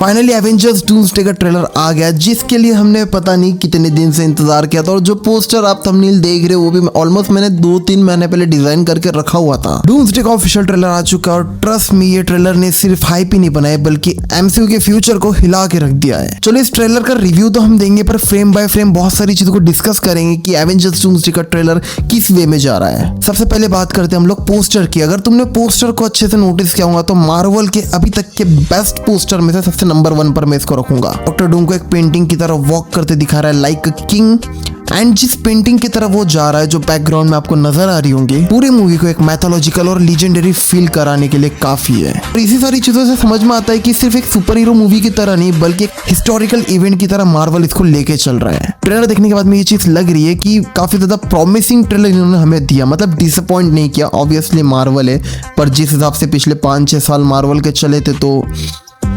Finally Avengers doomsday का trailer आ गया, जिसके लिए हमने पता नहीं कितने दिन से इंतजार किया था। और जो पोस्टर आप थंबनेल देख रहे हो वो भी ऑलमोस्ट मैंने 2-3 महीने पहले डिजाइन करके रखा हुआ था। डूम्सडे का ऑफिशियल ट्रेलर आ चुका है और ट्रस्ट मी, ये ट्रेलर ने सिर्फ हाइप ही नहीं बनाया बल्कि एमसीयू के फ्यूचर को हिला के रख दिया है। चलो इस ट्रेलर का रिव्यू तो हम देंगे, पर फ्रेम बाय फ्रेम बहुत सारी चीजों को डिस्कस करेंगे कि एवेंजर्स डूम्सडे का ट्रेलर किस वे में जा रहा है। सबसे पहले बात करते हैं हम लोग पोस्टर की। अगर तुमने पोस्टर को अच्छे से नोटिस किया होगा तो मार्वल के अभी तक के बेस्ट पोस्टर में से सबसे नंबर 1 पर मैं इसको रखूंगा। डॉक्टर डूम को एक पेंटिंग की तरह वॉक करते दिखा रहा है लाइक अ किंग, एंड जिस पेंटिंग की तरफ वो जा रहा है जो बैकग्राउंड में आपको नजर आ रही होंगी, पूरी मूवी को एक मैथोलॉजिकल और लीजेंडरी फील कराने के लिए काफी है। और इसी सारी चीजों से समझ में आता है कि सिर्फ एक सुपर हीरो मूवी की तरह नहीं बल्कि एक हिस्टोरिकल इवेंट की तरह मार्वल इसको लेके चल रहा है। ट्रेलर देखने के बाद में ये चीज लग रही है कि काफी ज्यादा प्रॉमिसिंग ट्रेलर इन्होंने हमें दिया, मतलब डिसअपॉइंट नहीं किया। ऑब्वियसली मार्वल है, पर जिस हिसाब से पिछले 5-6 साल मार्वल के चले थे तो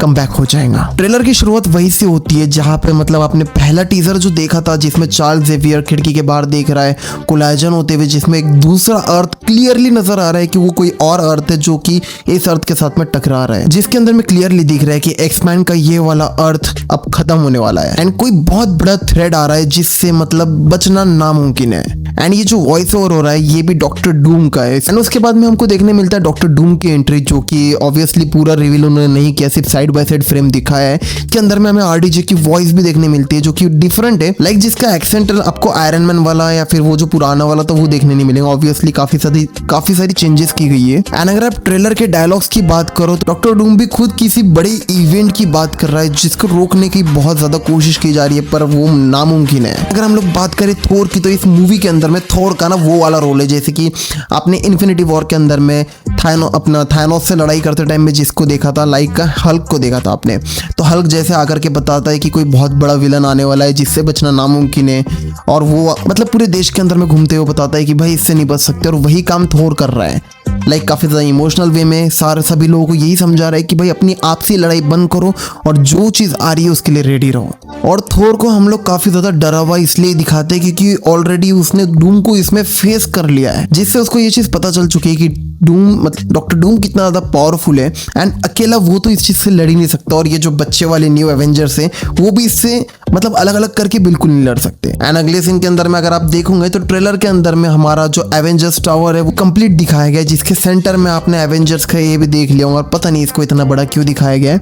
कम बैक हो जाएगा। ट्रेलर की शुरुआत वहीं से होती है जहां पे मतलब आपने पहला टीजर जो देखा था जिसमें चार्ल्स जेवियर खिड़की के बाहर देख रहा है कोलाजन होते हुए, जिसमें एक दूसरा अर्थ क्लियरली नजर आ रहा है कि वो कोई और अर्थ है जो कि इस अर्थ के साथ में टकरा रहा है, जिसके अंदर में क्लियरली दिख रहा है कि एक्समैन का ये वाला अर्थ अब खत्म होने वाला है एंड कोई बहुत बड़ा थ्रेड आ रहा है जिससे मतलब बचना नामुमकिन है। एंड ये जो वॉइस ओवर हो रहा है ये भी डॉक्टर डूम का है। एंड उसके बाद में हमको देखने मिलता है डॉक्टर डूम की एंट्री, जो कि ऑब्वियसली पूरा रिवील उन्होंने नहीं किया, सिर्फ साइड बाय साइड फ्रेम दिखाया है। इसके अंदर में हमें आरडीजे की वॉइस भी देखने मिलती है जो कि डिफरेंट है, लाइक जिसका एक्सेंट आपको आयरन मैन वाला या फिर वो जो पुराना वाला था वो देखने नहीं मिलेगा। ऑब्वियसली काफी सारी चेंजेस की गई है। एंड अगर आप ट्रेलर के डायलॉग्स की बात करो तो डॉक्टर डूम भी खुद किसी बड़े इवेंट की बात कर रहा है जिसको रोकने की बहुत ज्यादा कोशिश की जा रही है, पर वो नामुमकिन है। अगर हम लोग बात करें थोर की तो इस मूवी के अंदर में थोर का ना वो वाला रोल है जैसे कि आपने इन्फिनिटी वॉर के अंदर में थानोस से लड़ाई करते टाइम में जिसको देखा था, लाइक हल्क को देखा था आपने, तो हल्क जैसे आकर के बताता है कि कोई बहुत बड़ा विलन आने वाला है जिससे बचना नामुमकिन है, और वो मतलब पूरे देश के अंदर में घूमते हुए बताता है कि भाई इससे नहीं बच सकते, और वही काम थोर कर रहा है। लाइक काफी ज्यादा इमोशनल वे में सभी लोगों को यही समझा रहा है कि भाई अपनी आपसी लड़ाई बंद करो और जो चीज आ रही है उसके लिए रेडी रहो। और थोर को हम लोग काफी ज्यादा डरा हुआ इसलिए दिखाते हैं क्योंकि ऑलरेडी उसने डूम को इसमें फेस कर लिया है, जिससे उसको ये चीज पता चल चुकी है कि डॉक्टर डूम कितना ज्यादा पावरफुल है एंड अकेला वो तो इस चीज से लड़ ही नहीं सकता, और ये जो बच्चे वाले न्यू एवेंजर्स हैं वो भी इससे मतलब अलग अलग करके बिल्कुल नहीं लड़ सकते। एंड अगले सीन के अंदर में अगर आप देखोगे तो ट्रेलर के अंदर में हमारा जो एवेंजर्स टावर है वो कंप्लीट दिखाया गया है, जिसके सेंटर में आपने एवेंजर्स का ये भी देख लिया होगा, और पता नहीं इसको इतना बड़ा क्यों दिखाया गया है।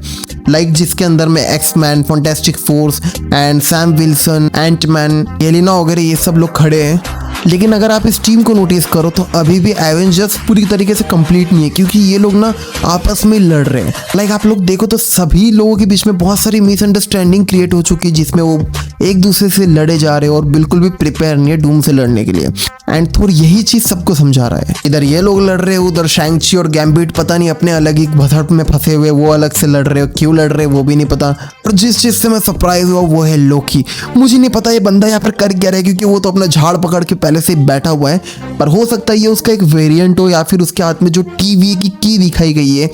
लाइक जिसके अंदर में X Men, Fantastic Four and Sam Wilson, Ant Man, Yelena वगैरह ये सब लोग खड़े हैं। लेकिन अगर आप इस टीम को नोटिस करो तो अभी भी एवेंजर्स पूरी तरीके से कंप्लीट नहीं है, क्योंकि ये लोग ना आपस में लड़ रहे हैं। लाइक आप लोग देखो तो सभी लोगों के बीच में बहुत सारी मिसअंडरस्टैंडिंग क्रिएट हो चुकी है जिसमें वो एक दूसरे से लड़े जा रहे हैं और बिल्कुल भी प्रिपेयर नहीं है डूम से लड़ने के लिए। एंड थोर यही चीज सबको समझा रहा है, इधर ये लोग लड़ रहे हैं, उधर शैंग-ची और गैम्बिट पता नहीं अपने अलग ही भसड़ में फंसे हुए, वो अलग से लड़ रहे हो, क्यों लड़ रहे वो भी नहीं पता। और जिस चीज से मैं सरप्राइज हुआ वो है लोकी। मुझे नहीं पता ये बंदा यहाँ पर कर क्या रहा है, क्योंकि वो तो अपना झाड़ पकड़ के पहले से बैठा हुआ है, पर हो सकता है ये उसका एक वेरिएंट हो या फिर उसके हाथ में जो टीवी की दिखाई गई है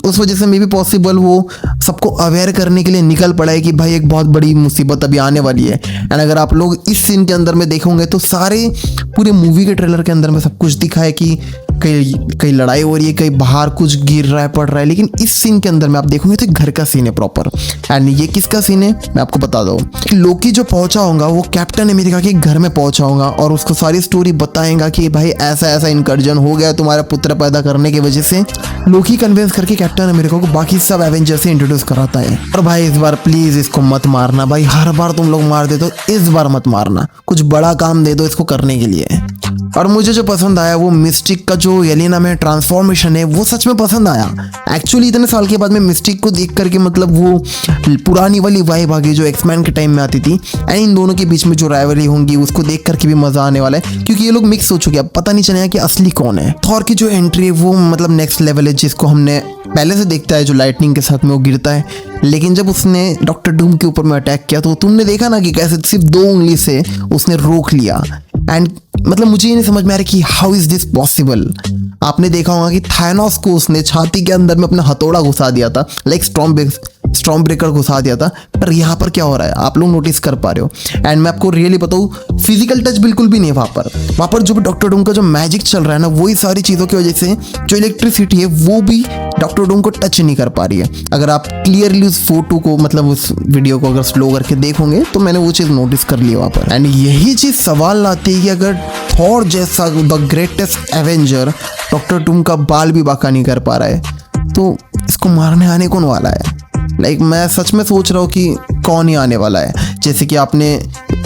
उस वजह से मे भी पॉसिबल वो सबको अवेयर करने के लिए निकल पड़ा है कि भाई एक बहुत बड़ी मुसीबत अभी आने वाली है। एंड अगर आप लोग इस सीन के अंदर में देखोगे तो सारे पूरे मूवी के ट्रेलर के अंदर में सब कुछ दिखा है कि कहीं लड़ाई हो रही है, कहीं बाहर कुछ गिर रहा है, पड़ रहा है, लेकिन इस सीन के अंदर में आप देखोगे तो घर का सीन है प्रॉपर। एंड ये किसका सीन है मैं आपको बता दूं, लोकी जो पहुंचा होगा वो कैप्टन अमेरिका के घर में पहुंचा होगा और उसको सारी स्टोरी बताएगा कि भाई ऐसा ऐसा इनकर्जन हो गया तुम्हारा पुत्र पैदा करने की वजह से। लोकी कन्विंस करके कैप्टन अमेरिका को बाकी सब एवेंजर से इंट्रोड्यूस कराता है। और भाई इस बार प्लीज इसको मत मारना भाई, हर बार तुम लोग मार देते हो, इस बार मत मारना, कुछ बड़ा काम दे दो इसको करने के लिए। और मुझे जो पसंद आया वो मिस्टिक का जो येलेना में ट्रांसफॉर्मेशन है वो सच में पसंद आया। एक्चुअली इतने साल के बाद में मिस्टिक को देख करके मतलब वो पुरानी वाली वाइब आ गई जो एक्समैन के टाइम में आती थी। एंड इन दोनों के बीच में जो राइवलरी होंगी उसको देख करके भी मजा आने वाला है, क्योंकि ये लोग मिक्स हो चुके हैं, पता नहीं चलेगा कि असली कौन है। थॉर की जो एंट्री है वो मतलब नेक्स्ट लेवल है, जिसको हमने पहले से देखता है जो लाइटनिंग के साथ में वो गिरता है, लेकिन जब उसने डॉक्टर डूम के ऊपर में अटैक किया तो तुमने देखा ना कि कैसे सिर्फ 2 उंगली से उसने रोक लिया। एंड मतलब मुझे ये नहीं समझ में आ रहा कि हाउ इज दिस पॉसिबल। आपने देखा होगा कि थानोस को उसने छाती के अंदर में अपना हथौड़ा घुसा दिया था, लाइक स्टॉर्म ब्रेकर घुसा दिया था। पर यहाँ पर क्या हो रहा है आप लोग नोटिस कर पा रहे हो। एंड मैं आपको रियली बताऊँ फिजिकल टच बिल्कुल भी नहीं है वहाँ पर जो भी डॉक्टर डूम का जो मैजिक चल रहा है ना, वही सारी चीज़ों की वजह से जो इलेक्ट्रिसिटी है वो भी डॉक्टर डूम को टच नहीं कर पा रही है। अगर आप क्लियरली उस फोटो को मतलब उस वीडियो को अगर स्लो करके देखोगे तो मैंने वो चीज़ नोटिस कर ली वहाँ पर। एंड यही चीज़ सवाल लाती है कि अगर थॉर जैसा the greatest Avenger doctor Doom का बाल भी बाका नहीं कर पा रहा है तो इसको मारने आने कौन वाला है। लाइक मैं सच में सोच रहा हूँ कि कौन ही आने वाला है। जैसे कि आपने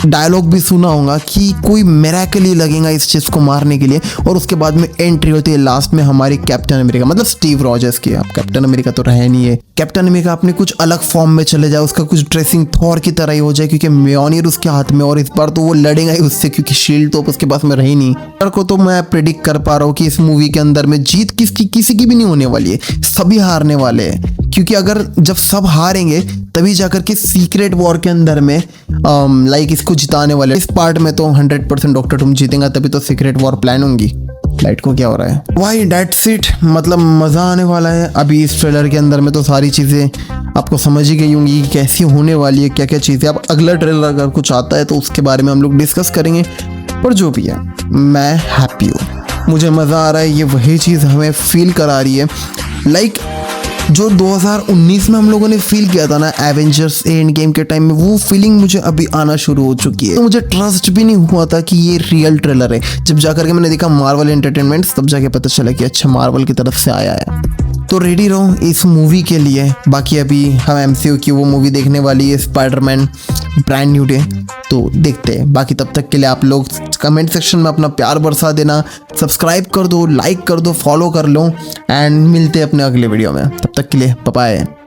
डायलॉग भी सुना होगा कि कोई मिरेकल ही लगेगा इस चीज़ को मारने के लिए, और उसके बाद में एंट्री होती है लास्ट में हमारी कैप्टन अमेरिका मतलब स्टीव रॉजर्स की। अब कैप्टन अमेरिका तो रहे नहीं है, कैप्टन अमेरिका अपने कुछ अलग फॉर्म में चले जाए, उसका कुछ ड्रेसिंग थॉर की तरह ही हो जाए क्योंकि म्योनिर उसके हाथ में, और इस बार तो वो लड़ेगा ही उससे क्योंकि शील्ड तो उसके पास में रही नहीं। को तो मैं प्रिडिक्ट कर पा रहा हूँ कि इस मूवी के अंदर में जीत किसी की भी नहीं होने वाली है, सभी हारने वाले हैं। क्योंकि अगर जब सब हारेंगे तभी जाकर के सीक्रेट वॉर के अंदर में लाइक इसको जिताने वाले। इस पार्ट में तो 100% डॉक्टर डूम जीतेगा, तभी तो सीक्रेट वॉर प्लान होंगी। लाइट को क्या हो रहा है वाई डेट्स इट, मतलब मज़ा आने वाला है। अभी इस ट्रेलर के अंदर में तो सारी चीज़ें आपको समझ ही गई होंगी कि कैसी होने वाली है, क्या क्या चीज़ें। अब अगला ट्रेलर अगर कुछ आता है तो उसके बारे में हम लोग डिस्कस करेंगे। पर जो भी है मैं हैप्पी हूँ, मुझे मज़ा आ रहा है। ये वही चीज़ हमें फील करा रही है लाइक जो 2019 में हम लोगों ने फील किया था ना एवेंजर्स एंड गेम के टाइम में, वो फीलिंग मुझे अभी आना शुरू हो चुकी है। तो मुझे ट्रस्ट भी नहीं हुआ था कि ये रियल ट्रेलर है। जब जाकर के मैंने देखा मार्वल एंटरटेनमेंट्स तब जाके पता चला कि अच्छा मार्वल की तरफ से आया है। तो रेडी रहो इस मूवी के लिए। बाकी अभी हम एमसीयू की वो मूवी देखने वाली है स्पाइडरमैन ब्रांड न्यू डे, तो देखते हैं। बाकी तब तक के लिए आप लोग कमेंट सेक्शन में अपना प्यार बरसा देना, सब्सक्राइब कर दो, लाइक कर दो, फॉलो कर लो, एंड मिलते हैं अपने अगले वीडियो में। तब तक के लिए बाय बाय।